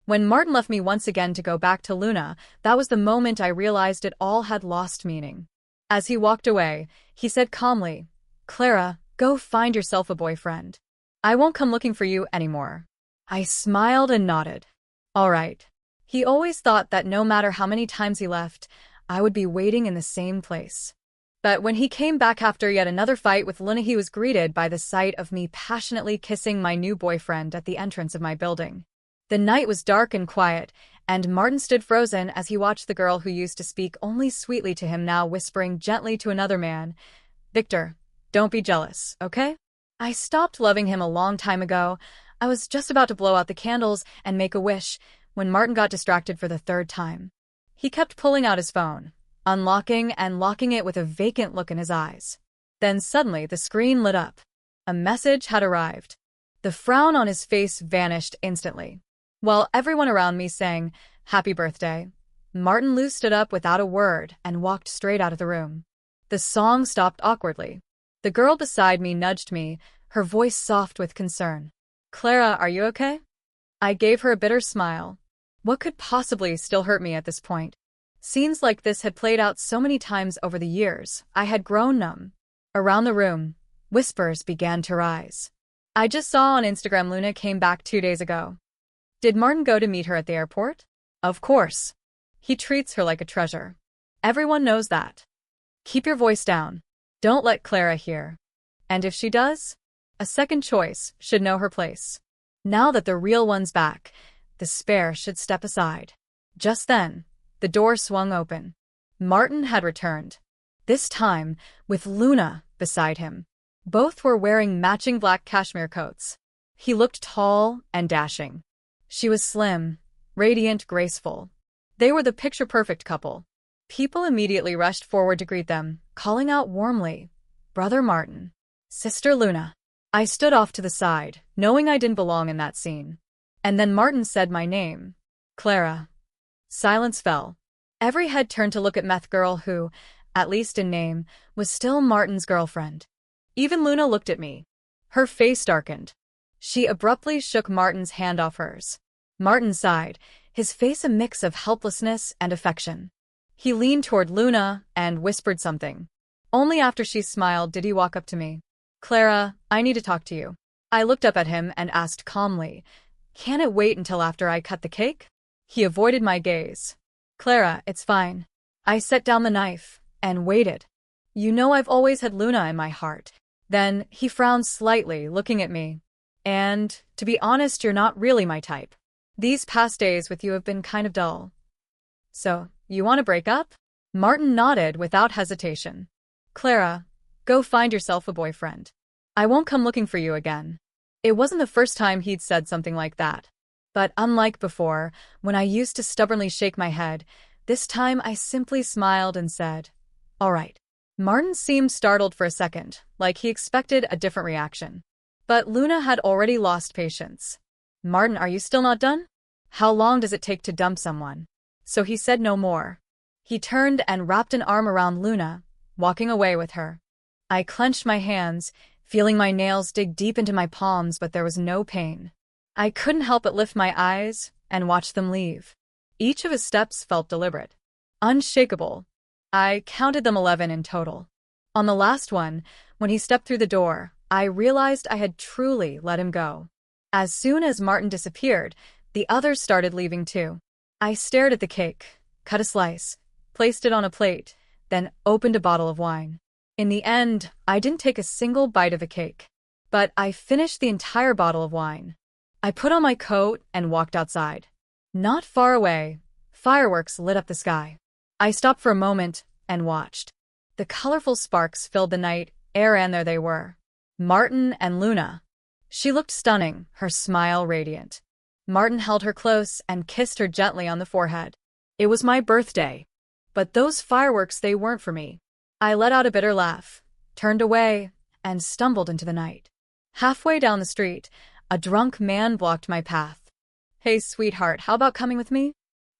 When Martin left me once again to go back to Luna, that was the moment I realized it all had lost meaning. As he walked away, he said calmly, "Clara, go find yourself a boyfriend. I won't come looking for you anymore." I smiled and nodded. All right. He always thought that no matter how many times he left, I would be waiting in the same place. But when he came back after yet another fight with Luna, he was greeted by the sight of me passionately kissing my new boyfriend at the entrance of my building. The night was dark and quiet, and Martin stood frozen as he watched the girl who used to speak only sweetly to him now whispering gently to another man, "Victor, don't be jealous, okay? I stopped loving him a long time ago. I was just about to blow out the candles and make a wish when Martin got distracted for the third time. He kept pulling out his phone, unlocking and locking it with a vacant look in his eyes. Then suddenly the screen lit up. A message had arrived. The frown on his face vanished instantly. While everyone around me sang, "Happy birthday," Martin Lou stood up without a word and walked straight out of the room. The song stopped awkwardly. The girl beside me nudged me, her voice soft with concern. "Clara, are you okay?" I gave her a bitter smile. What could possibly still hurt me at this point? Scenes like this had played out so many times over the years, I had grown numb. Around the room, whispers began to rise. "I just saw on Instagram Luna came back 2 days ago. Did Martin go to meet her at the airport?" "Of course. He treats her like a treasure. Everyone knows that. Keep your voice down. Don't let Clara hear. And if she does, a second choice should know her place. Now that the real one's back, the spare should step aside." Just then, the door swung open. Martin had returned. This time, with Luna beside him. Both were wearing matching black cashmere coats. He looked tall and dashing. She was slim, radiant, graceful. They were the picture-perfect couple. People immediately rushed forward to greet them, calling out warmly, "Brother Martin, Sister Luna." I stood off to the side, knowing I didn't belong in that scene. And then Martin said my name, "Clara." Silence fell. Every head turned to look at Meth Girl who, at least in name, was still Martin's girlfriend. Even Luna looked at me. Her face darkened. She abruptly shook Martin's hand off hers. Martin sighed, his face a mix of helplessness and affection. He leaned toward Luna and whispered something. Only after she smiled did he walk up to me. "Clara, I need to talk to you." I looked up at him and asked calmly, "Can it wait until after I cut the cake?" He avoided my gaze. "Clara, it's fine." I set down the knife and waited. "You know I've always had Luna in my heart." Then he frowned slightly, looking at me. "And, to be honest, you're not really my type. These past days with you have been kind of dull. So, you want to break up?" Martin nodded without hesitation. "Clara, go find yourself a boyfriend. I won't come looking for you again." It wasn't the first time he'd said something like that. But unlike before, when I used to stubbornly shake my head, this time I simply smiled and said, "All right." Martin seemed startled for a second, like he expected a different reaction. But Luna had already lost patience. "Martin, are you still not done? How long does it take to dump someone?" So he said no more. He turned and wrapped an arm around Luna, walking away with her. I clenched my hands, feeling my nails dig deep into my palms, but there was no pain. I couldn't help but lift my eyes and watch them leave. Each of his steps felt deliberate, unshakable. I counted them 11 in total. On the last one, when he stepped through the door, I realized I had truly let him go. As soon as Martin disappeared, the others started leaving too. I stared at the cake, cut a slice, placed it on a plate, then opened a bottle of wine. In the end, I didn't take a single bite of the cake. But I finished the entire bottle of wine. I put on my coat and walked outside. Not far away, fireworks lit up the sky. I stopped for a moment and watched. The colorful sparks filled the night air, and there they were. Martin and Luna. She looked stunning, her smile radiant. Martin held her close and kissed her gently on the forehead. It was my birthday. But those fireworks, they weren't for me. I let out a bitter laugh, turned away, and stumbled into the night. Halfway down the street, a drunk man blocked my path. "Hey, sweetheart, how about coming with me?"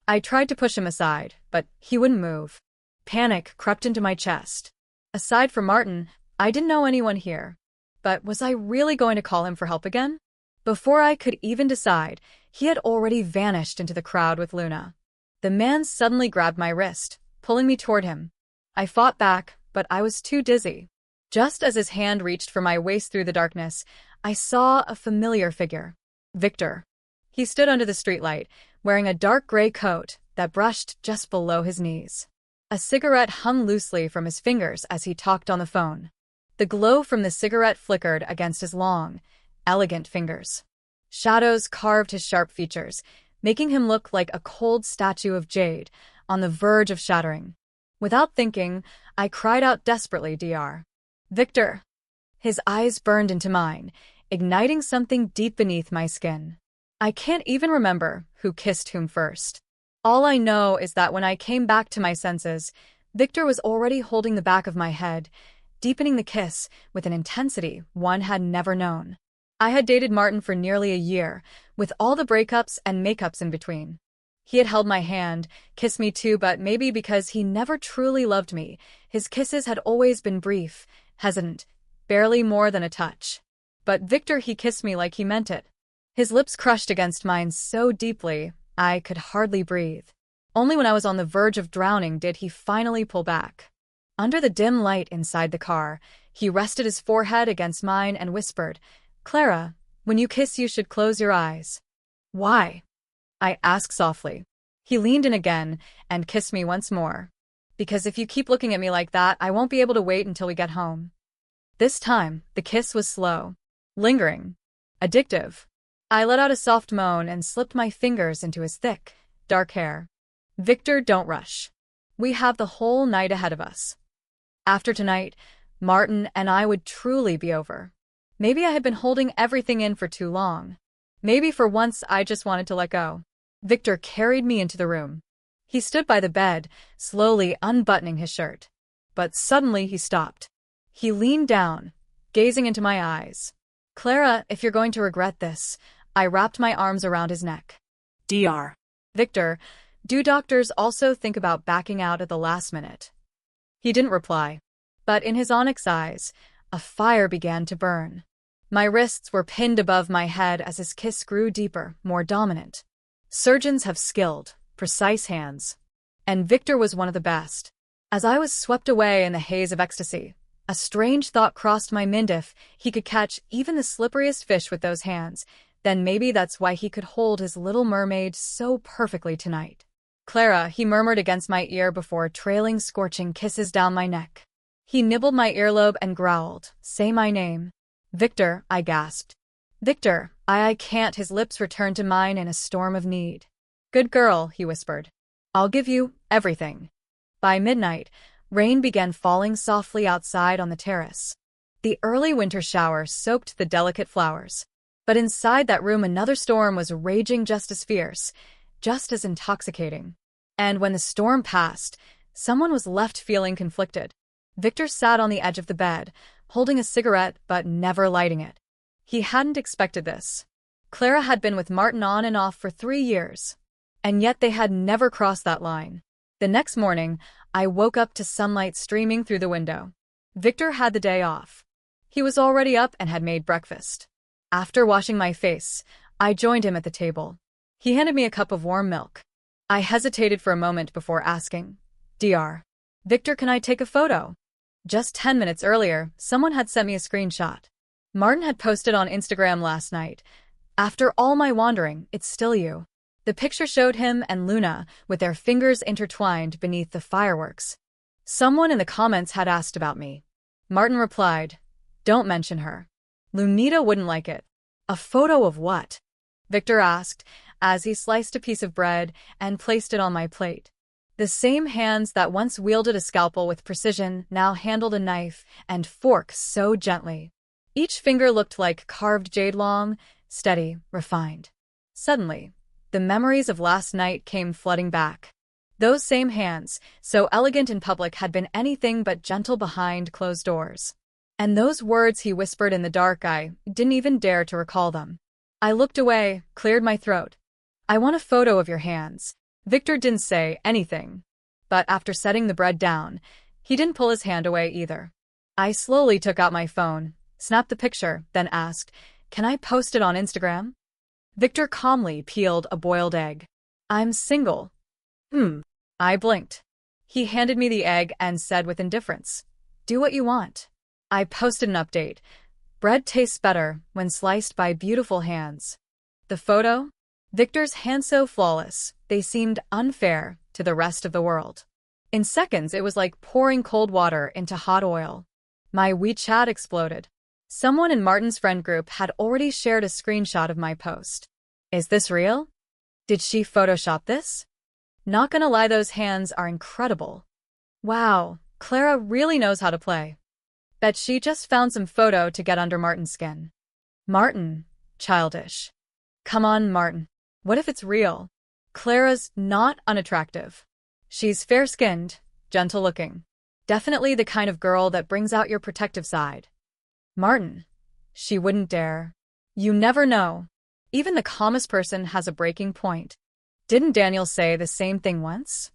I tried to push him aside, but he wouldn't move. Panic crept into my chest. Aside from Martin, I didn't know anyone here. But was I really going to call him for help again? Before I could even decide, he had already vanished into the crowd with Luna. The man suddenly grabbed my wrist, pulling me toward him. I fought back, but I was too dizzy. Just as his hand reached for my waist through the darkness, I saw a familiar figure. Victor. He stood under the streetlight, wearing a dark gray coat that brushed just below his knees. A cigarette hung loosely from his fingers as he talked on the phone. The glow from the cigarette flickered against his long, elegant fingers. Shadows carved his sharp features, making him look like a cold statue of jade, on the verge of shattering. Without thinking, I cried out desperately, "Dr. Victor." His eyes burned into mine, igniting something deep beneath my skin. I can't even remember who kissed whom first. All I know is that when I came back to my senses, Victor was already holding the back of my head, deepening the kiss with an intensity one had never known. I had dated Martin for nearly a year, with all the breakups and makeups in between. He had held my hand, kissed me too, but maybe because he never truly loved me, his kisses had always been brief, hesitant, barely more than a touch. But Victor, he kissed me like he meant it. His lips crushed against mine so deeply, I could hardly breathe. Only when I was on the verge of drowning did he finally pull back. Under the dim light inside the car, he rested his forehead against mine and whispered, "Clara, when you kiss you should close your eyes." "Why?" I asked softly. He leaned in again and kissed me once more. "Because if you keep looking at me like that, I won't be able to wait until we get home." This time, the kiss was slow, lingering, addictive. I let out a soft moan and slipped my fingers into his thick, dark hair. "Victor, don't rush. We have the whole night ahead of us. After tonight, Martin and I would truly be over. Maybe I had been holding everything in for too long. Maybe for once I just wanted to let go." Victor carried me into the room. He stood by the bed, slowly unbuttoning his shirt. But suddenly he stopped. He leaned down, gazing into my eyes. "Clara, if you're going to regret this," I wrapped my arms around his neck. "Dr. Victor, do doctors also think about backing out at the last minute?" He didn't reply. But in his onyx eyes, a fire began to burn. My wrists were pinned above my head as his kiss grew deeper, more dominant. Surgeons have skilled, precise hands. And Victor was one of the best. As I was swept away in the haze of ecstasy, a strange thought crossed my mind. If he could catch even the slipperiest fish with those hands, then maybe that's why he could hold his little mermaid so perfectly tonight. "Clara," he murmured against my ear before trailing scorching kisses down my neck. He nibbled my earlobe and growled, "Say my name." "Victor," I gasped. "Victor, I can't." His lips returned to mine in a storm of need. "Good girl," he whispered. "I'll give you everything." By midnight, rain began falling softly outside on the terrace. The early winter shower soaked the delicate flowers. But inside that room another storm was raging just as fierce, just as intoxicating. And when the storm passed, someone was left feeling conflicted. Victor sat on the edge of the bed, holding a cigarette but never lighting it. He hadn't expected this. Clara had been with Martin on and off for 3 years. And yet they had never crossed that line. The next morning, I woke up to sunlight streaming through the window. Victor had the day off. He was already up and had made breakfast. After washing my face, I joined him at the table. He handed me a cup of warm milk. I hesitated for a moment before asking, "Dr. Victor, can I take a photo?" Just 10 minutes earlier, someone had sent me a screenshot. Martin had posted on Instagram last night, "After all my wandering, it's still you." The picture showed him and Luna with their fingers intertwined beneath the fireworks. Someone in the comments had asked about me. Martin replied, "Don't mention her. Lunita wouldn't like it." "A photo of what?" Victor asked, as he sliced a piece of bread and placed it on my plate. The same hands that once wielded a scalpel with precision now handled a knife and fork so gently. Each finger looked like carved jade, long, steady, refined. Suddenly, the memories of last night came flooding back. Those same hands, so elegant in public, had been anything but gentle behind closed doors. And those words he whispered in the dark, I didn't even dare to recall them. I looked away, cleared my throat. "I want a photo of your hands." Victor didn't say anything. But after setting the bread down, he didn't pull his hand away either. I slowly took out my phone, snapped the picture, then asked, Can I post it on Instagram? Victor calmly peeled a boiled egg. I'm single. I blinked. He handed me the egg and said with indifference, do what you want. I posted an update. Bread tastes better when sliced by beautiful hands. The photo? Victor's hands so flawless, they seemed unfair to the rest of the world. In seconds, it was like pouring cold water into hot oil. My WeChat exploded. Someone in Martin's friend group had already shared a screenshot of my post. Is this real? Did she Photoshop this? Not gonna lie, those hands are incredible. Wow, Clara really knows how to play. Bet she just found some photo to get under Martin's skin. Martin, childish. Come on, Martin. What if it's real? Clara's not unattractive. She's fair-skinned, gentle-looking. Definitely the kind of girl that brings out your protective side. Martin. She wouldn't dare. You never know. Even the calmest person has a breaking point. Didn't Daniel say the same thing once?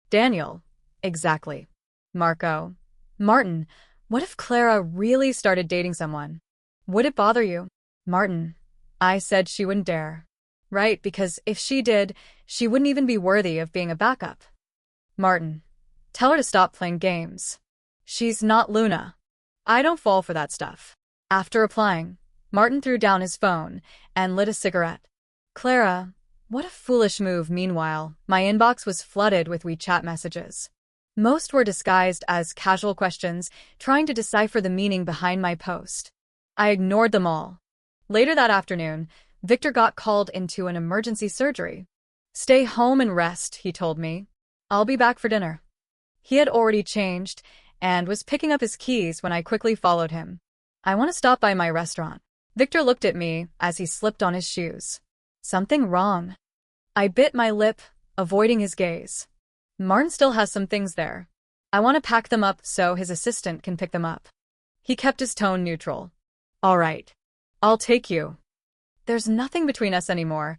Daniel. Exactly. Marco. Martin, what if Clara really started dating someone? Would it bother you? Martin. I said she wouldn't dare. Right, because if she did, she wouldn't even be worthy of being a backup. Martin. Tell her to stop playing games. She's not Luna. I don't fall for that stuff. After replying, Martin threw down his phone and lit a cigarette. Clara, what a foolish move. Meanwhile, my inbox was flooded with WeChat messages. Most were disguised as casual questions, trying to decipher the meaning behind my post. I ignored them all. Later that afternoon, Victor got called into an emergency surgery. Stay home and rest, he told me. I'll be back for dinner. He had already changed and was picking up his keys when I quickly followed him. I want to stop by my restaurant. Victor looked at me as he slipped on his shoes. Something wrong. I bit my lip, avoiding his gaze. Martin still has some things there. I want to pack them up so his assistant can pick them up. He kept his tone neutral. All right. I'll take you. There's nothing between us anymore,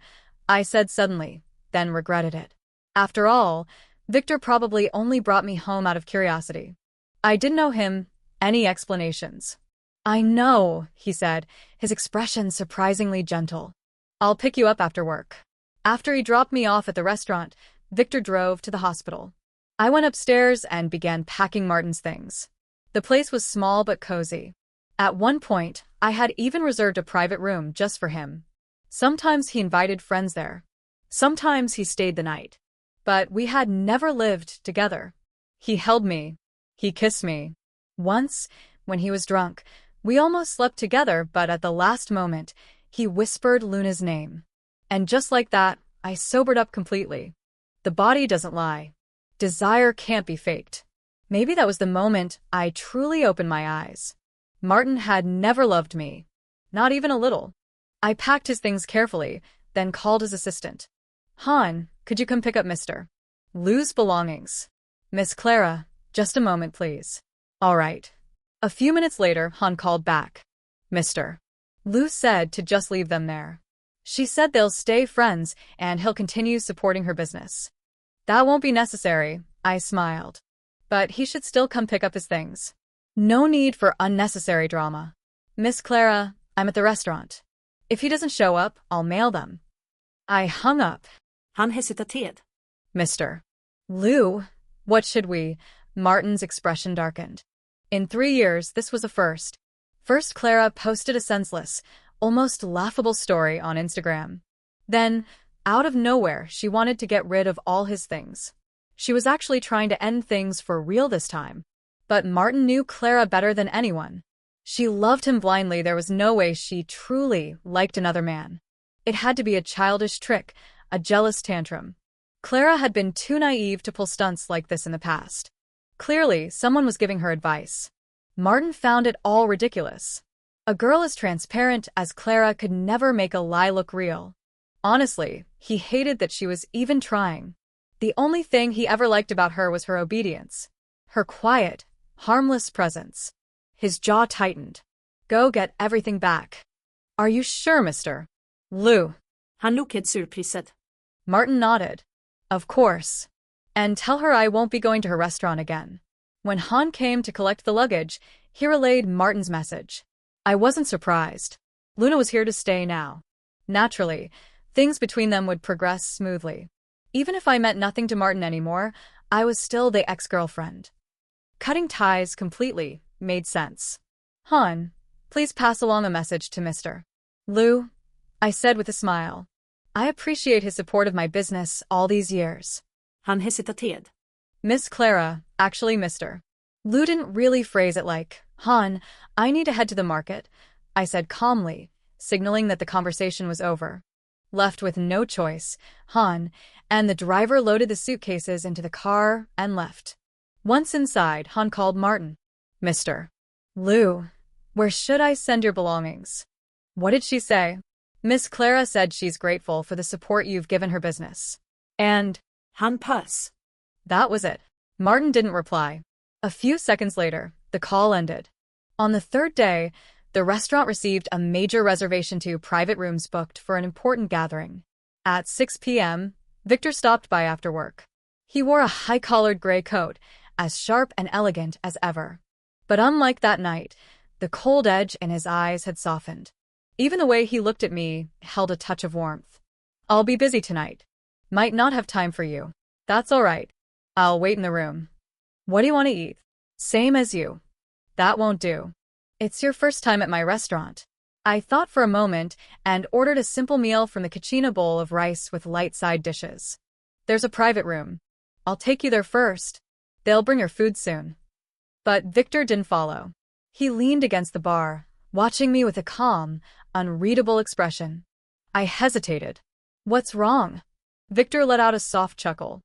I said suddenly, then regretted it. After all, Victor probably only brought me home out of curiosity. I didn't owe him any explanations. I know, he said, his expression surprisingly gentle. I'll pick you up after work. After he dropped me off at the restaurant, Victor drove to the hospital. I went upstairs and began packing Martin's things. The place was small but cozy. At one point, I had even reserved a private room just for him. Sometimes he invited friends there. Sometimes he stayed the night. But we had never lived together. He held me. He kissed me. Once, when he was drunk, we almost slept together, but at the last moment, he whispered Luna's name. And just like that, I sobered up completely. The body doesn't lie. Desire can't be faked. Maybe that was the moment I truly opened my eyes. Martin had never loved me. Not even a little. I packed his things carefully, then called his assistant. Han, could you come pick up Mr. Lou's belongings? Miss Clara, just a moment, please. All right. A few minutes later, Han called back. Mr. Lou said to just leave them there. She said they'll stay friends and he'll continue supporting her business. That won't be necessary, I smiled. But he should still come pick up his things. No need for unnecessary drama. Miss Clara, I'm at the restaurant. If he doesn't show up, I'll mail them. I hung up. Han hesitated. Mr. Lou, what should we? Martin's expression darkened. In 3 years, this was a first. First, Clara posted a senseless, almost laughable story on Instagram. Then, out of nowhere, she wanted to get rid of all his things. She was actually trying to end things for real this time. But Martin knew Clara better than anyone. She loved him blindly. There was no way she truly liked another man. It had to be a childish trick, a jealous tantrum. Clara had been too naive to pull stunts like this in the past. Clearly, someone was giving her advice. Martin found it all ridiculous. A girl as transparent as Clara could never make a lie look real. Honestly, he hated that she was even trying. The only thing he ever liked about her was her obedience. Her quiet, harmless presence. His jaw tightened. Go get everything back. Are you sure, Mr. Lou? Han log helt surpriset. Martin nodded. Of course. And tell her I won't be going to her restaurant again. When Han came to collect the luggage, he relayed Martin's message. I wasn't surprised. Luna was here to stay now. Naturally, things between them would progress smoothly. Even if I meant nothing to Martin anymore, I was still the ex-girlfriend. Cutting ties completely made sense. "Han, please pass along a message to Mr. Lu," I said with a smile. "I appreciate his support of my business all these years." Han hesiterade. Miss Clara, actually Mr. Lu didn't really phrase it like, "Han, I need to head to the market," I said calmly, signaling that the conversation was over. Left with no choice, Han and the driver loaded the suitcases into the car and left. Once inside, Han called Martin. "Mr. Lu, where should I send your belongings?" "What did she say?" "Miss Clara said she's grateful for the support you've given her business." And Han pös. that was it. Martin didn't reply. A few seconds later, the call ended. On the third day, the restaurant received a major reservation to private rooms booked for an important gathering. At 6 p.m., Victor stopped by after work. He wore a high-collared gray coat, as sharp and elegant as ever. But unlike that night, the cold edge in his eyes had softened. Even the way he looked at me held a touch of warmth. "I'll be busy tonight. Might not have time for you." "That's all right. I'll wait in the room." "What do you want to eat?" "Same as you." "That won't do. It's your first time at my restaurant." I thought for a moment and ordered a simple meal from the cucina bowl of rice with light side dishes. "There's a private room. I'll take you there first. They'll bring your food soon." But Victor didn't follow. He leaned against the bar, watching me with a calm, unreadable expression. I hesitated. "What's wrong?" Victor let out a soft chuckle.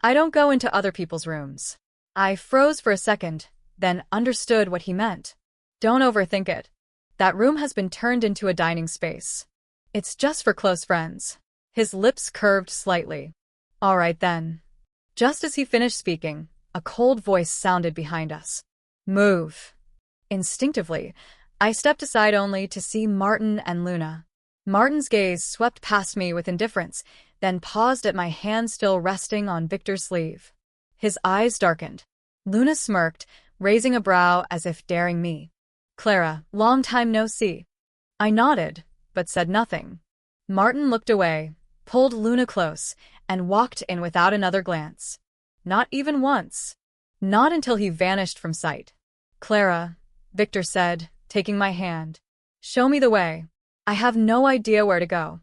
"I don't go into other people's rooms." I froze for a second, then understood what he meant. "Don't overthink it. That room has been turned into a dining space. It's just for close friends." His lips curved slightly. "All right then." Just as he finished speaking, a cold voice sounded behind us. "Move." Instinctively, I stepped aside only to see Martin and Luna. Martin's gaze swept past me with indifference, then paused at my hand still resting on Victor's sleeve. His eyes darkened. Luna smirked, raising a brow as if daring me. "Clara, long time no see." I nodded, but said nothing. Martin looked away, pulled Luna close, and walked in without another glance. Not even once. Not until he vanished from sight. "Clara," Victor said, taking my hand. "Show me the way. I have no idea where to go."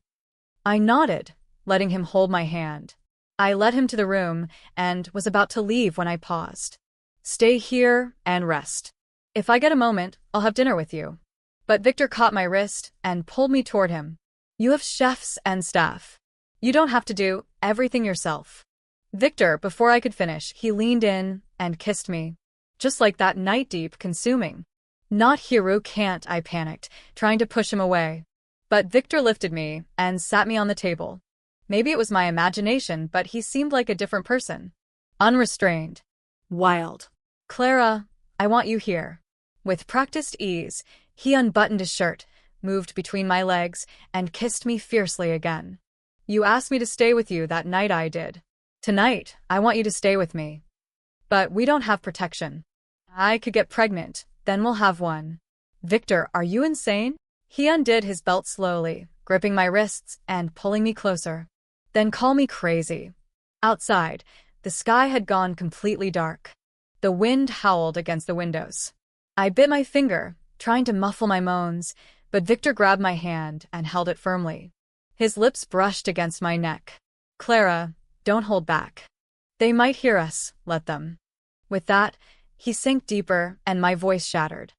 I nodded, letting him hold my hand. I led him to the room and was about to leave when I paused. "Stay here and rest. If I get a moment, I'll have dinner with you." But Victor caught my wrist and pulled me toward him. "You have chefs and staff. You don't have to do everything yourself." Victor, before I could finish, he leaned in and kissed me. Just like that night deep, consuming. "Not Hiru, can't," I panicked, trying to push him away. But Victor lifted me and sat me on the table. Maybe it was my imagination, but he seemed like a different person. Unrestrained. Wild. "Clara, I want you here." With practiced ease, he unbuttoned his shirt, moved between my legs, and kissed me fiercely again. "You asked me to stay with you that night. I did. Tonight, I want you to stay with me. But we don't have protection. I could get pregnant, then we'll have one." "Victor, are you insane?" He undid his belt slowly, gripping my wrists and pulling me closer. "Then call me crazy." Outside, the sky had gone completely dark. The wind howled against the windows. I bit my finger, trying to muffle my moans, but Victor grabbed my hand and held it firmly. His lips brushed against my neck. "Clara, don't hold back. They might hear us, let them." With that, he sank deeper and my voice shattered.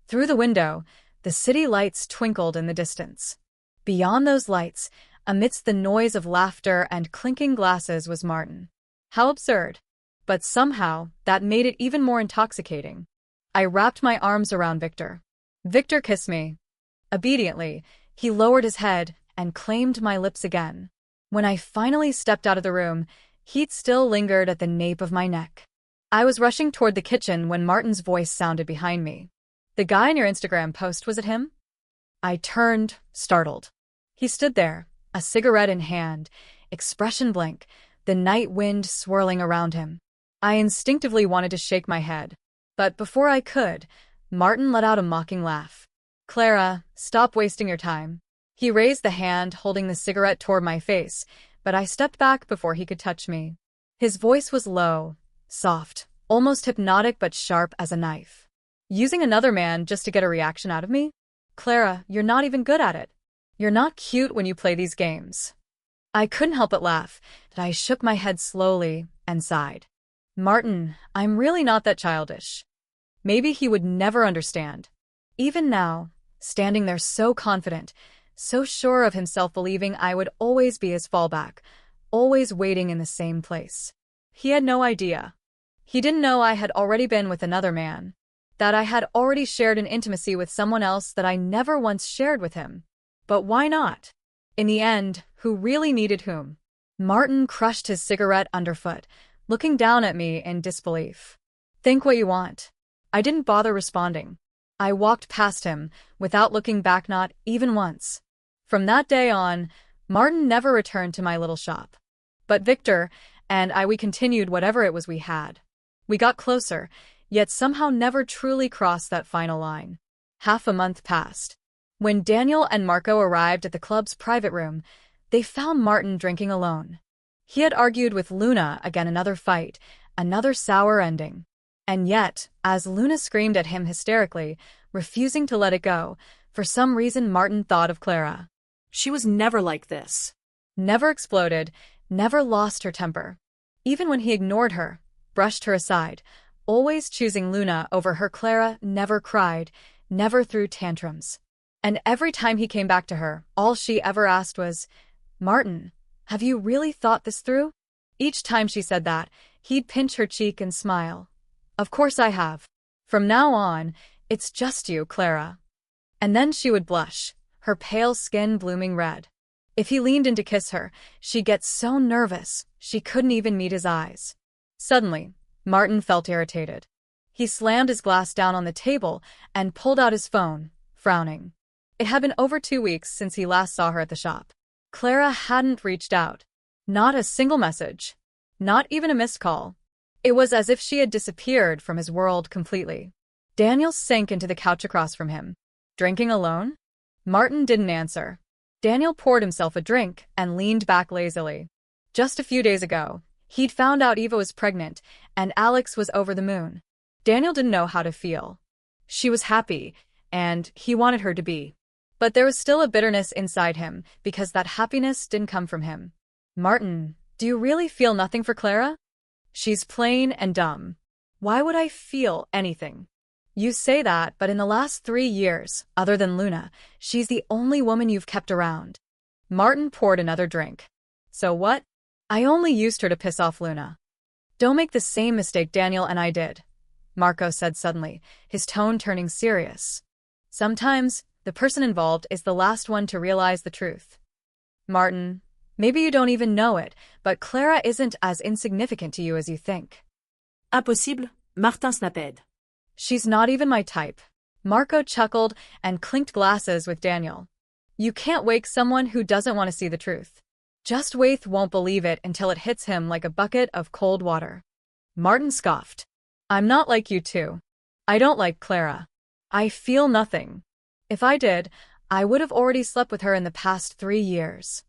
Through the window, the city lights twinkled in the distance. Beyond those lights, amidst the noise of laughter and clinking glasses, was Martin. How absurd. But somehow, that made it even more intoxicating. I wrapped my arms around Victor. Victor kissed me. Obediently, he lowered his head and claimed my lips again. When I finally stepped out of the room, heat still lingered at the nape of my neck. I was rushing toward the kitchen when Martin's voice sounded behind me. "The guy in your Instagram post, was it him?" I turned, startled. He stood there, a cigarette in hand, expression blank, the night wind swirling around him. I instinctively wanted to shake my head. But before I could, Martin let out a mocking laugh. Clara, stop wasting your time. He raised the hand holding the cigarette toward my face, but I stepped back before he could touch me. His voice was low, soft, almost hypnotic but sharp as a knife. Using another man just to get a reaction out of me? Clara, you're not even good at it. You're not cute when you play these games. I couldn't help but laugh, but I shook my head slowly and sighed. Martin, I'm really not that childish. Maybe he would never understand. Even now, standing there so confident, so sure of himself, believing I would always be his fallback, always waiting in the same place. He had no idea. He didn't know I had already been with another man, that I had already shared an intimacy with someone else that I never once shared with him. But why not? In the end, who really needed whom? Martin crushed his cigarette underfoot, looking down at me in disbelief. Think what you want. I didn't bother responding. I walked past him, without looking back, not even once. From that day on, Martin never returned to my little shop. But Victor and we continued whatever it was we had. We got closer, yet somehow never truly crossed that final line. Half a month passed. When Daniel and Marco arrived at the club's private room, they found Martin drinking alone. He had argued with Luna again, another fight, another sour ending. And yet, as Luna screamed at him hysterically, refusing to let it go, for some reason Martin thought of Clara. She was never like this. Never exploded, never lost her temper. Even when he ignored her, brushed her aside, always choosing Luna over her, Clara never cried, never threw tantrums. And every time he came back to her, all she ever asked was, Martin, have you really thought this through? Each time she said that, he'd pinch her cheek and smile. Of course I have. From now on, it's just you, Clara. And then she would blush, her pale skin blooming red. If he leaned in to kiss her, she'd get so nervous, she couldn't even meet his eyes. Suddenly, Martin felt irritated. He slammed his glass down on the table and pulled out his phone, frowning. It had been over 2 weeks since he last saw her at the shop. Clara hadn't reached out. Not a single message. Not even a missed call. It was as if she had disappeared from his world completely. Daniel sank into the couch across from him. Drinking alone? Martin didn't answer. Daniel poured himself a drink and leaned back lazily. Just a few days ago, he'd found out Eva was pregnant and Alex was over the moon. Daniel didn't know how to feel. She was happy, and he wanted her to be. But there was still a bitterness inside him because that happiness didn't come from him. Martin, do you really feel nothing for Clara? She's plain and dumb. Why would I feel anything? You say that, but in the last 3 years, other than Luna, she's the only woman you've kept around. Martin poured another drink. So what? I only used her to piss off Luna. Don't make the same mistake Daniel and I did, Marco said suddenly, his tone turning serious. Sometimes, the person involved is the last one to realize the truth. Martin, maybe you don't even know it, but Clara isn't as insignificant to you as you think. Impossible, Martin Snaped. She's not even my type. Marco chuckled and clinked glasses with Daniel. You can't wake someone who doesn't want to see the truth. Just Waith won't believe it until it hits him like a bucket of cold water. Martin scoffed. I'm not like you two. I don't like Clara. I feel nothing. If I did, I would have already slept with her in the past 3 years.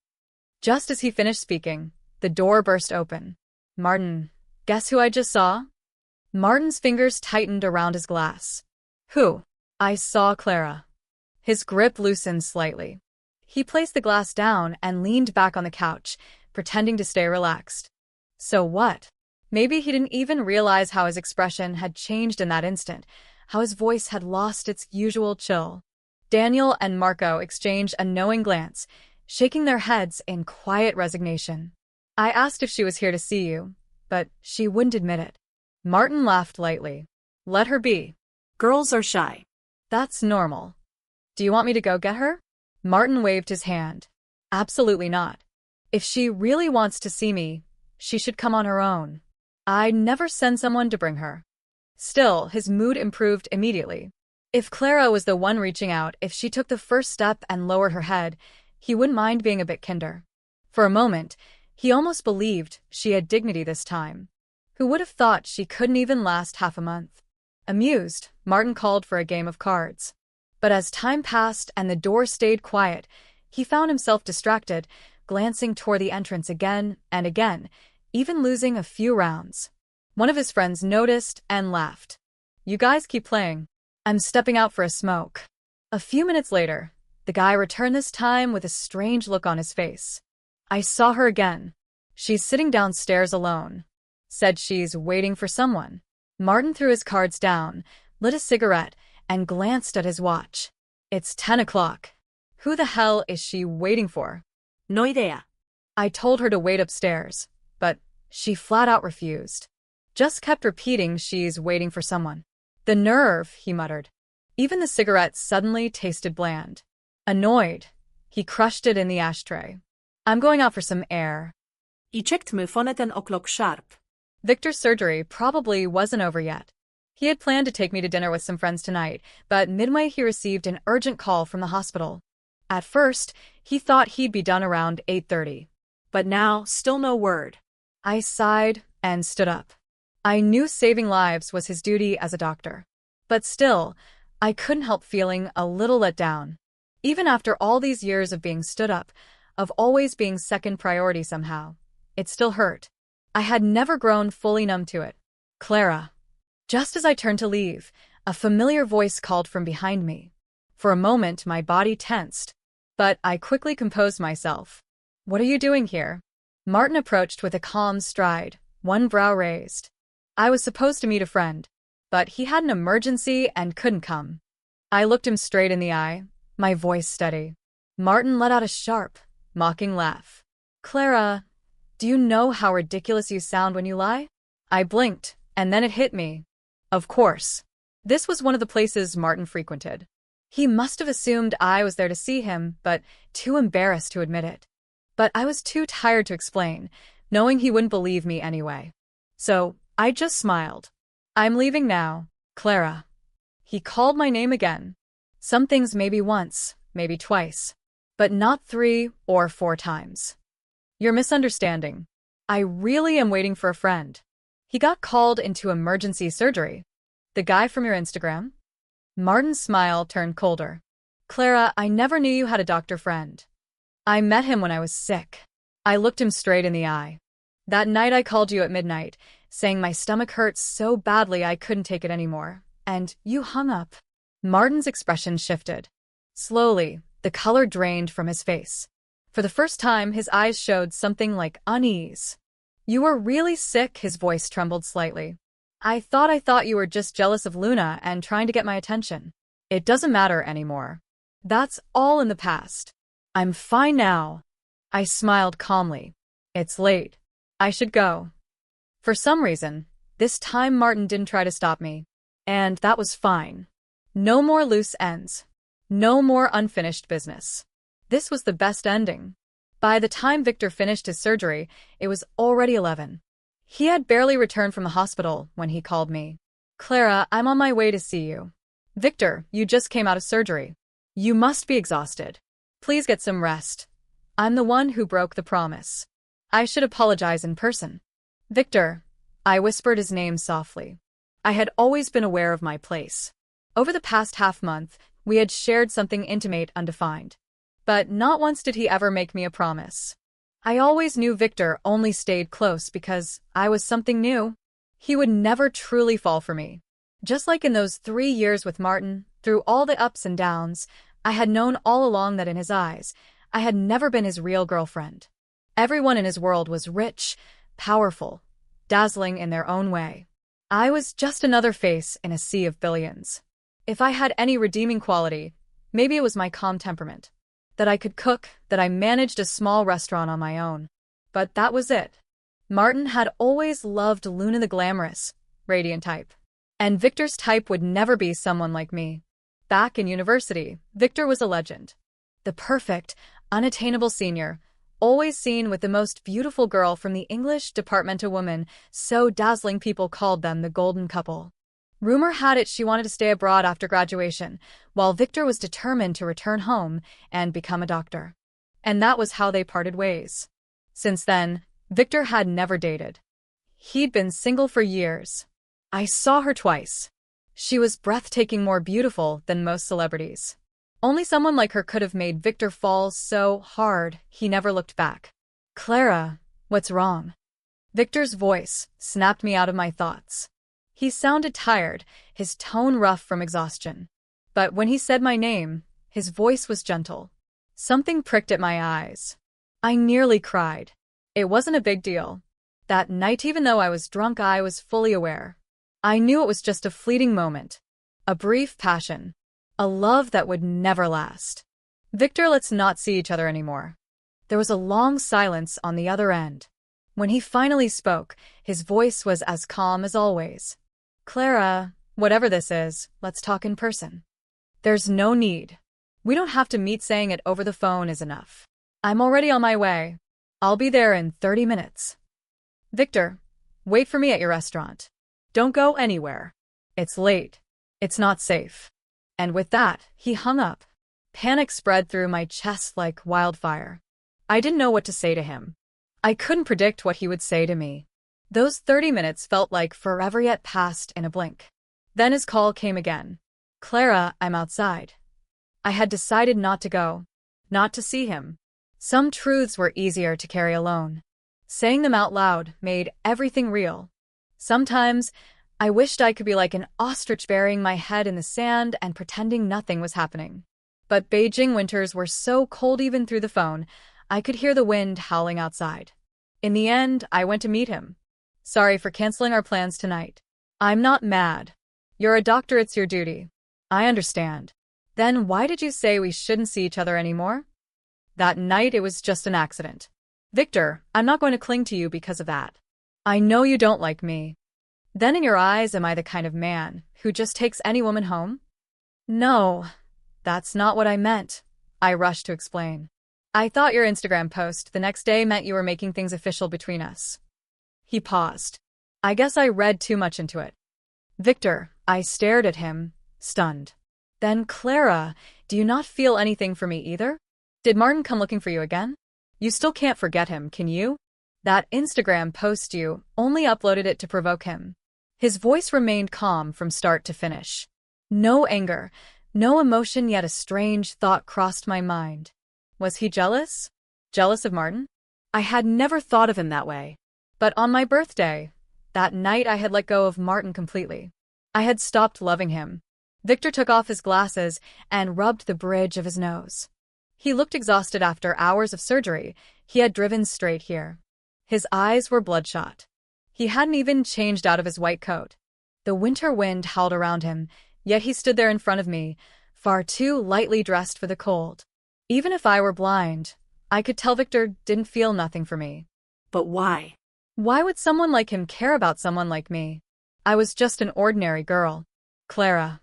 Just as he finished speaking, the door burst open. Martin, guess who I just saw? Martin's fingers tightened around his glass. Who? I saw Clara. His grip loosened slightly. He placed the glass down and leaned back on the couch, pretending to stay relaxed. So what? Maybe he didn't even realize how his expression had changed in that instant, how his voice had lost its usual chill. Daniel and Marco exchanged a knowing glance, shaking their heads in quiet resignation. I asked if she was here to see you, but she wouldn't admit it. Martin laughed lightly. Let her be. Girls are shy. That's normal. Do you want me to go get her? Martin waved his hand. Absolutely not. If she really wants to see me, she should come on her own. I'd never send someone to bring her. Still, his mood improved immediately. If Clara was the one reaching out, if she took the first step and lowered her head, he wouldn't mind being a bit kinder. For a moment, he almost believed she had dignity this time. Who would have thought she couldn't even last half a month? Amused, Martin called for a game of cards. But as time passed and the door stayed quiet, he found himself distracted, glancing toward the entrance again and again, even losing a few rounds. One of his friends noticed and laughed. "You guys keep playing. I'm stepping out for a smoke." A few minutes later, the guy returned, this time with a strange look on his face. "I saw her again. She's sitting downstairs alone. Said she's waiting for someone." Martin threw his cards down, lit a cigarette, and glanced at his watch. "It's 10 o'clock. Who the hell is she waiting for?" No idea. I told her to wait upstairs, but she flat out refused. Just kept repeating she's waiting for someone. "The nerve," he muttered. Even the cigarette suddenly tasted bland. Annoyed, he crushed it in the ashtray. "I'm going out for some air." I checked my phone at 10 o'clock sharp. Victor's surgery probably wasn't over yet. He had planned to take me to dinner with some friends tonight, but midway he received an urgent call from the hospital. At first, he thought he'd be done around 8:30. But now, still no word. I sighed and stood up. I knew saving lives was his duty as a doctor. But still, I couldn't help feeling a little let down. Even after all these years of being stood up, of always being second priority somehow, it still hurt. I had never grown fully numb to it. "Clara." Just as I turned to leave, a familiar voice called from behind me. For a moment, my body tensed, but I quickly composed myself. "What are you doing here?" Martin approached with a calm stride, one brow raised. I was supposed to meet a friend, but he had an emergency and couldn't come. I looked him straight in the eye, my voice steady. Martin let out a sharp, mocking laugh. "Clara, do you know how ridiculous you sound when you lie?" I blinked, and then it hit me. Of course. This was one of the places Martin frequented. He must have assumed I was there to see him, but too embarrassed to admit it. But I was too tired to explain, knowing he wouldn't believe me anyway. So I just smiled. "I'm leaving now, Clara." He called my name again. Some things maybe once, maybe twice, but not 3 or 4 times. "You're misunderstanding. I really am waiting for a friend. He got called into emergency surgery. The guy from your Instagram?" Martin's smile turned colder. "Clara, I never knew you had a doctor friend. I met him when I was sick." I looked him straight in the eye. "That night I called you at midnight, saying my stomach hurts so badly I couldn't take it anymore, and you hung up." Martin's expression shifted. Slowly, the color drained from his face. For the first time, his eyes showed something like unease. "You were really sick?" His voice trembled slightly. I thought you were just jealous of Luna and trying to get my attention. It doesn't matter anymore. That's all in the past. I'm fine now." I smiled calmly. "It's late. I should go." For some reason, this time Martin didn't try to stop me. And that was fine. No more loose ends. No more unfinished business. This was the best ending. By the time Victor finished his surgery, it was already 11. He had barely returned from the hospital when he called me. "Clara, I'm on my way to see you." "Victor, you just came out of surgery. You must be exhausted. Please get some rest. I'm the one who broke the promise. I should apologize in person." "Victor." I whispered his name softly. I had always been aware of my place. Over the past half-month, we had shared something intimate, undefined. But not once did he ever make me a promise. I always knew Victor only stayed close because I was something new. He would never truly fall for me. Just like in those 3 years with Martin, through all the ups and downs, I had known all along that in his eyes, I had never been his real girlfriend. Everyone in his world was rich, powerful, dazzling in their own way. I was just another face in a sea of billions. If I had any redeeming quality, maybe it was my calm temperament. That I could cook, that I managed a small restaurant on my own. But that was it. Martin had always loved Luna the glamorous, radiant type. And Victor's type would never be someone like me. Back in university, Victor was a legend. The perfect, unattainable senior, always seen with the most beautiful girl from the English department, a woman so dazzling people called them the golden couple. Rumor had it she wanted to stay abroad after graduation, while Victor was determined to return home and become a doctor. And that was how they parted ways. Since then, Victor had never dated. He'd been single for years. I saw her twice. She was breathtaking, more beautiful than most celebrities. Only someone like her could have made Victor fall so hard he never looked back. Clara, what's wrong? Victor's voice snapped me out of my thoughts. He sounded tired, his tone rough from exhaustion. But when he said my name, his voice was gentle. Something pricked at my eyes. I nearly cried. It wasn't a big deal. That night, even though I was drunk, I was fully aware. I knew it was just a fleeting moment. A brief passion. A love that would never last. Victor, let's not see each other anymore. There was a long silence on the other end. When he finally spoke, his voice was as calm as always. Clara, whatever this is, let's talk in person. There's no need. We don't have to meet, saying it over the phone is enough. I'm already on my way. I'll be there in 30 minutes. Victor, wait for me at your restaurant. Don't go anywhere. It's late. It's not safe. And with that, he hung up. Panic spread through my chest like wildfire. I didn't know what to say to him. I couldn't predict what he would say to me. Those 30 minutes felt like forever, yet passed in a blink. Then his call came again. Clara, I'm outside. I had decided not to go. Not to see him. Some truths were easier to carry alone. Saying them out loud made everything real. Sometimes, I wished I could be like an ostrich, burying my head in the sand and pretending nothing was happening. But Beijing winters were so cold, even through the phone, I could hear the wind howling outside. In the end, I went to meet him. Sorry for canceling our plans tonight. I'm not mad. You're a doctor, it's your duty. I understand. Then why did you say we shouldn't see each other anymore? That night it was just an accident. Victor, I'm not going to cling to you because of that. I know you don't like me. Then in your eyes, am I the kind of man who just takes any woman home? No, that's not what I meant, I rushed to explain. I thought your Instagram post the next day meant you were making things official between us. He paused. I guess I read too much into it. Victor, I stared at him, stunned. Then Clara, do you not feel anything for me either? Did Martin come looking for you again? You still can't forget him, can you? That Instagram post, you only uploaded it to provoke him. His voice remained calm from start to finish. No anger, no emotion, yet a strange thought crossed my mind. Was he jealous? Jealous of Martin? I had never thought of him that way. But on my birthday, that night, I had let go of Martin completely. I had stopped loving him. Victor took off his glasses and rubbed the bridge of his nose. He looked exhausted after hours of surgery. He had driven straight here. His eyes were bloodshot. He hadn't even changed out of his white coat. The winter wind howled around him, yet he stood there in front of me, far too lightly dressed for the cold. Even if I were blind, I could tell Victor didn't feel nothing for me. But why? Why would someone like him care about someone like me? I was just an ordinary girl. Clara.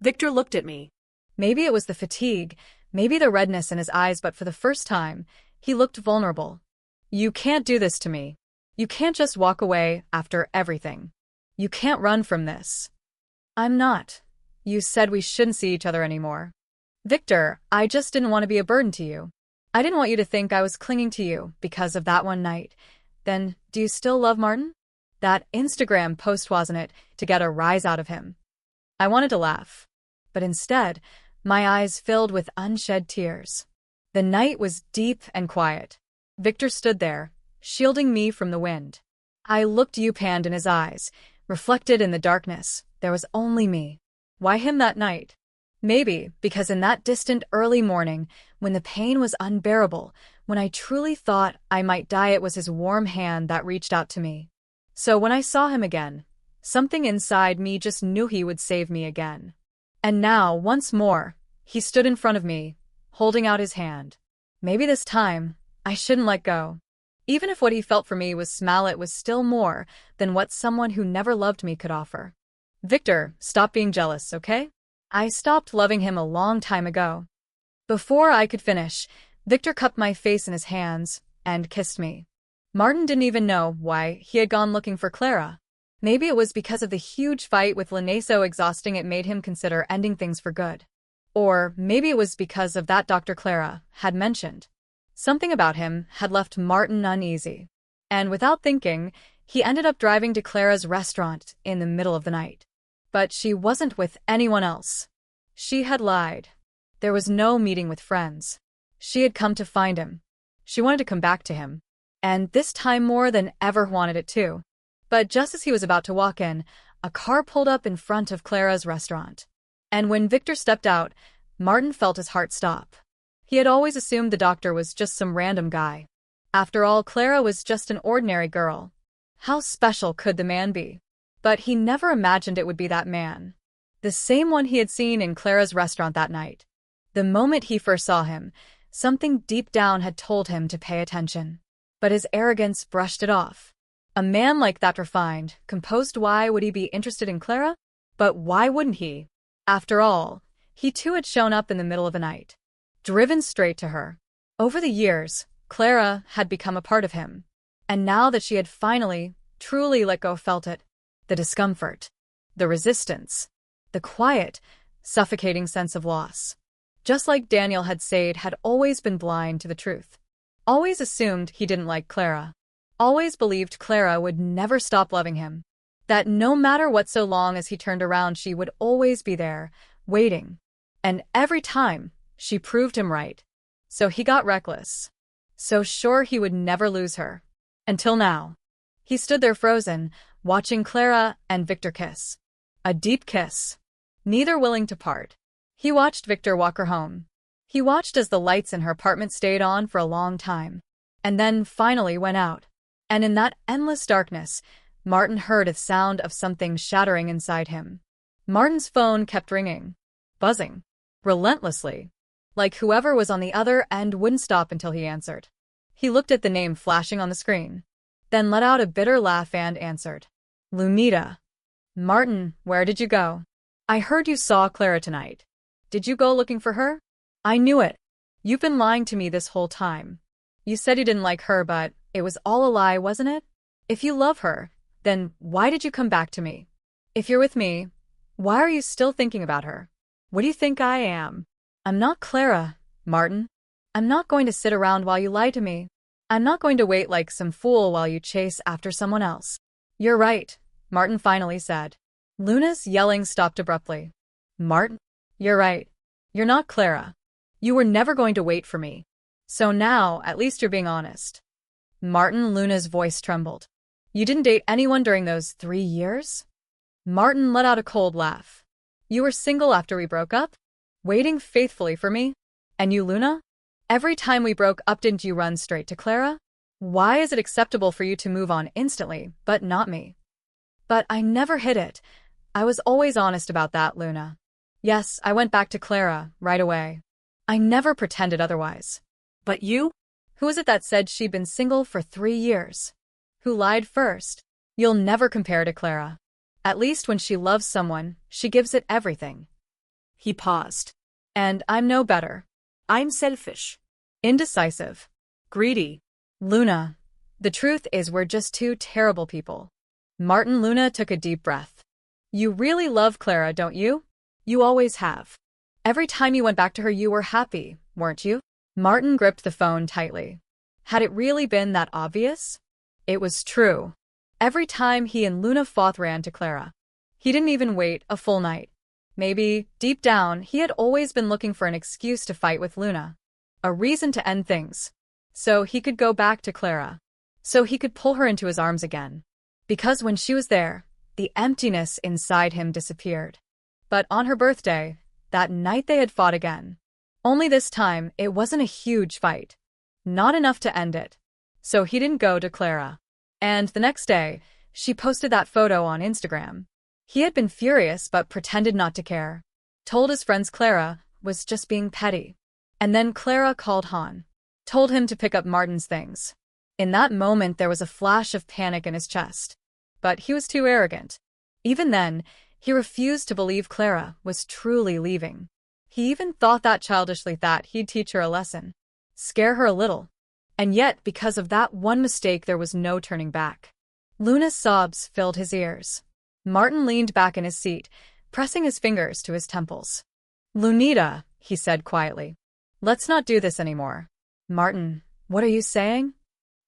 Victor looked at me. Maybe it was the fatigue, maybe the redness in his eyes, but for the first time, he looked vulnerable. You can't do this to me. You can't just walk away after everything. You can't run from this. I'm not. You said we shouldn't see each other anymore. Victor, I just didn't want to be a burden to you. I didn't want you to think I was clinging to you because of that one night. Then, do you still love Martin? That Instagram post, wasn't it, to get a rise out of him? I wanted to laugh. But instead, my eyes filled with unshed tears. The night was deep and quiet. Victor stood there, shielding me from the wind. I looked up-and in his eyes, reflected in the darkness. There was only me. Why him that night? Maybe because in that distant early morning, when the pain was unbearable, when I truly thought I might die, it was his warm hand that reached out to me. So when I saw him again, something inside me just knew he would save me again. And now, once more, he stood in front of me, holding out his hand. Maybe this time, I shouldn't let go. Even if what he felt for me was small, it was still more than what someone who never loved me could offer. Victor, stop being jealous, okay? I stopped loving him a long time ago. Before I could finish, Victor cupped my face in his hands and kissed me. Martin didn't even know why he had gone looking for Clara. Maybe it was because of the huge fight with Lene, so exhausting it made him consider ending things for good. Or maybe it was because of that Dr. Clara had mentioned. Something about him had left Martin uneasy. And without thinking, he ended up driving to Clara's restaurant in the middle of the night. But she wasn't with anyone else. She had lied. There was no meeting with friends. She had come to find him. She wanted to come back to him. And this time more than ever wanted it too. But just as he was about to walk in, a car pulled up in front of Clara's restaurant. And when Victor stepped out, Martin felt his heart stop. He had always assumed the doctor was just some random guy. After all, Clara was just an ordinary girl. How special could the man be? But he never imagined it would be that man. The same one he had seen in Clara's restaurant that night. The moment he first saw him, something deep down had told him to pay attention. But his arrogance brushed it off. A man like that, refined, composed, why would he be interested in Clara? But why wouldn't he? After all, he too had shown up in the middle of the night. Driven straight to her. Over the years, Clara had become a part of him. And now that she had finally, truly let go, felt it. The discomfort. The resistance. The quiet, suffocating sense of loss. Just like Daniel had said, had always been blind to the truth. Always assumed he didn't like Clara. Always believed Clara would never stop loving him. That no matter what, so long as he turned around, she would always be there, waiting. And every time, she proved him right. So he got reckless. So sure he would never lose her. Until now. He stood there frozen, watching Clara and Victor kiss. A deep kiss. Neither willing to part. He watched Victor walk her home. He watched as the lights in her apartment stayed on for a long time. And then finally went out. And in that endless darkness, Martin heard a sound of something shattering inside him. Martin's phone kept ringing. Buzzing. Relentlessly. Like whoever was on the other end wouldn't stop until he answered. He looked at the name flashing on the screen. Then let out a bitter laugh and answered. Lunita. Martin, where did you go? I heard you saw Clara tonight. Did you go looking for her? I knew it. You've been lying to me this whole time. You said you didn't like her, but it was all a lie, wasn't it? If you love her, then why did you come back to me? If you're with me, why are you still thinking about her? What do you think I am? I'm not Clara, Martin. I'm not going to sit around while you lie to me. I'm not going to wait like some fool while you chase after someone else. You're right, Martin finally said. Luna's yelling stopped abruptly. Martin, you're right. You're not Clara. You were never going to wait for me. So now, at least you're being honest. Martin, Luna's voice trembled. You didn't date anyone during those 3 years? Martin let out a cold laugh. You were single after we broke up? Waiting faithfully for me? And you, Luna? Every time we broke up, didn't you run straight to Clara? Why is it acceptable for you to move on instantly, but not me? But I never hid it. I was always honest about that, Luna. Yes, I went back to Clara, right away. I never pretended otherwise. But you? Who is it that said she'd been single for 3 years? Who lied first? You'll never compare to Clara. At least when she loves someone, she gives it everything. He paused. And I'm no better. I'm selfish. Indecisive. Greedy. Luna, the truth is we're just two terrible people. Martin. Luna took a deep breath. You really love Clara, don't you? You always have. Every time you went back to her, you were happy, weren't you? Martin gripped the phone tightly. Had it really been that obvious? It was true. Every time he and Luna fought, ran to Clara. He didn't even wait a full night. Maybe, deep down, he had always been looking for an excuse to fight with Luna. A reason to end things. So he could go back to Clara. So he could pull her into his arms again. Because when she was there, the emptiness inside him disappeared. But on her birthday, that night they had fought again. Only this time, it wasn't a huge fight. Not enough to end it. So he didn't go to Clara. And the next day, she posted that photo on Instagram. He had been furious but pretended not to care. Told his friends Clara was just being petty. And then Clara called Han. Told him to pick up Martin's things. In that moment there was a flash of panic in his chest. But he was too arrogant. Even then, he refused to believe Clara was truly leaving. He even thought that childishly that he'd teach her a lesson. Scare her a little. And yet, because of that one mistake, there was no turning back. Luna's sobs filled his ears. Martin leaned back in his seat, pressing his fingers to his temples. Lunita, he said quietly. Let's not do this anymore. Martin, what are you saying?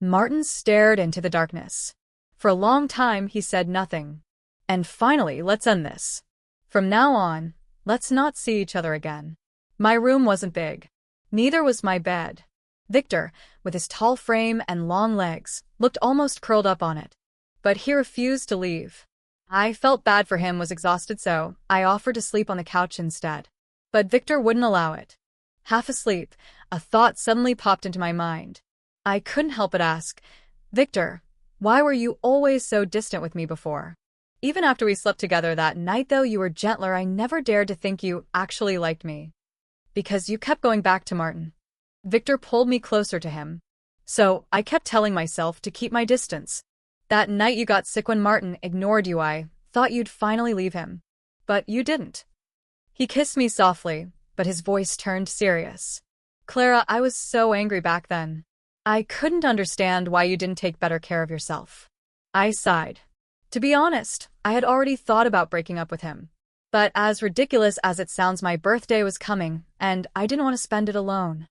Martin stared into the darkness. For a long time he said nothing. And finally, let's end this. From now on, let's not see each other again. My room wasn't big. Neither was my bed. Victor, with his tall frame and long legs, looked almost curled up on it. But he refused to leave. I felt bad for him, was exhausted, so I offered to sleep on the couch instead. But Victor wouldn't allow it. Half asleep, a thought suddenly popped into my mind. I couldn't help but ask, Victor, why were you always so distant with me before? Even after we slept together that night, though you were gentler, I never dared to think you actually liked me. Because you kept going back to Martin. Victor pulled me closer to him. So I kept telling myself to keep my distance. That night you got sick when Martin ignored you, I thought you'd finally leave him. But you didn't. He kissed me softly, but his voice turned serious. Clara, I was so angry back then. I couldn't understand why you didn't take better care of yourself. I sighed. To be honest, I had already thought about breaking up with him. But as ridiculous as it sounds, my birthday was coming, and I didn't want to spend it alone.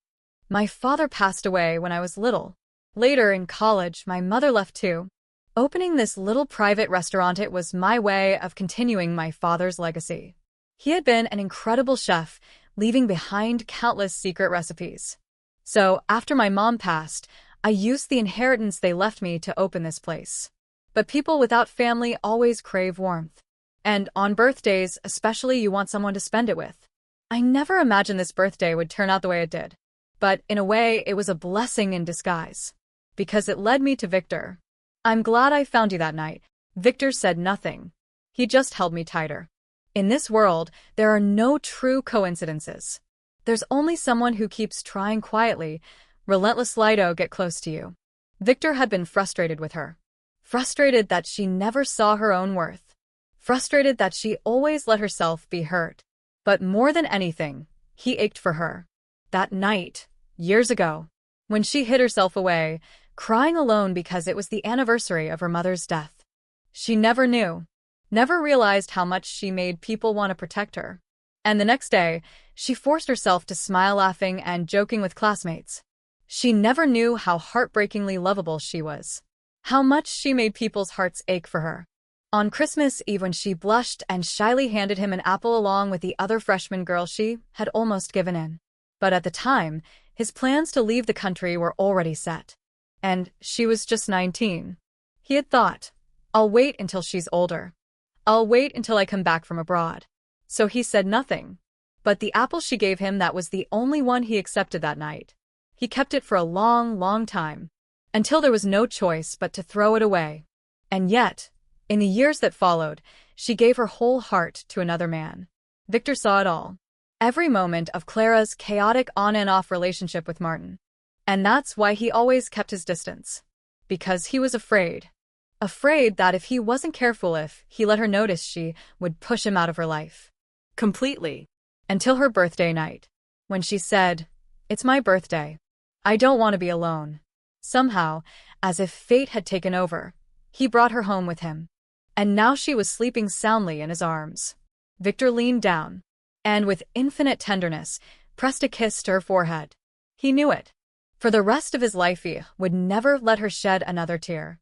My father passed away when I was little. Later in college, my mother left too. Opening this little private restaurant, it was my way of continuing my father's legacy. He had been an incredible chef, leaving behind countless secret recipes. So, after my mom passed, I used the inheritance they left me to open this place. But people without family always crave warmth. And on birthdays, especially, you want someone to spend it with. I never imagined this birthday would turn out the way it did. But in a way, it was a blessing in disguise. Because it led me to Victor. I'm glad I found you that night. Victor said nothing. He just held me tighter. In this world, there are no true coincidences. There's only someone who keeps trying quietly, relentlessly to get close to you. Victor had been frustrated with her. Frustrated that she never saw her own worth. Frustrated that she always let herself be hurt. But more than anything, he ached for her. That night, years ago, when she hid herself away, crying alone because it was the anniversary of her mother's death. She never knew, never realized how much she made people want to protect her. And the next day, she forced herself to smile, laughing and joking with classmates. She never knew how heartbreakingly lovable she was. How much she made people's hearts ache for her. On Christmas Eve, when she blushed and shyly handed him an apple along with the other freshman girl, she had almost given in. But at the time, his plans to leave the country were already set. And she was just 19. He had thought, I'll wait until she's older. I'll wait until I come back from abroad. So he said nothing. But the apple she gave him, that was the only one he accepted that night. He kept it for a long, long time. Until there was no choice but to throw it away. And yet, in the years that followed, she gave her whole heart to another man. Victor saw it all. Every moment of Clara's chaotic on and off relationship with Martin. And that's why he always kept his distance. Because he was afraid. Afraid that if he wasn't careful, if he let her notice, she would push him out of her life. Completely. Until her birthday night. When she said, "It's my birthday. I don't want to be alone." Somehow, as if fate had taken over, he brought her home with him. And now she was sleeping soundly in his arms. Victor leaned down, and with infinite tenderness, pressed a kiss to her forehead. He knew it. For the rest of his life, he would never let her shed another tear.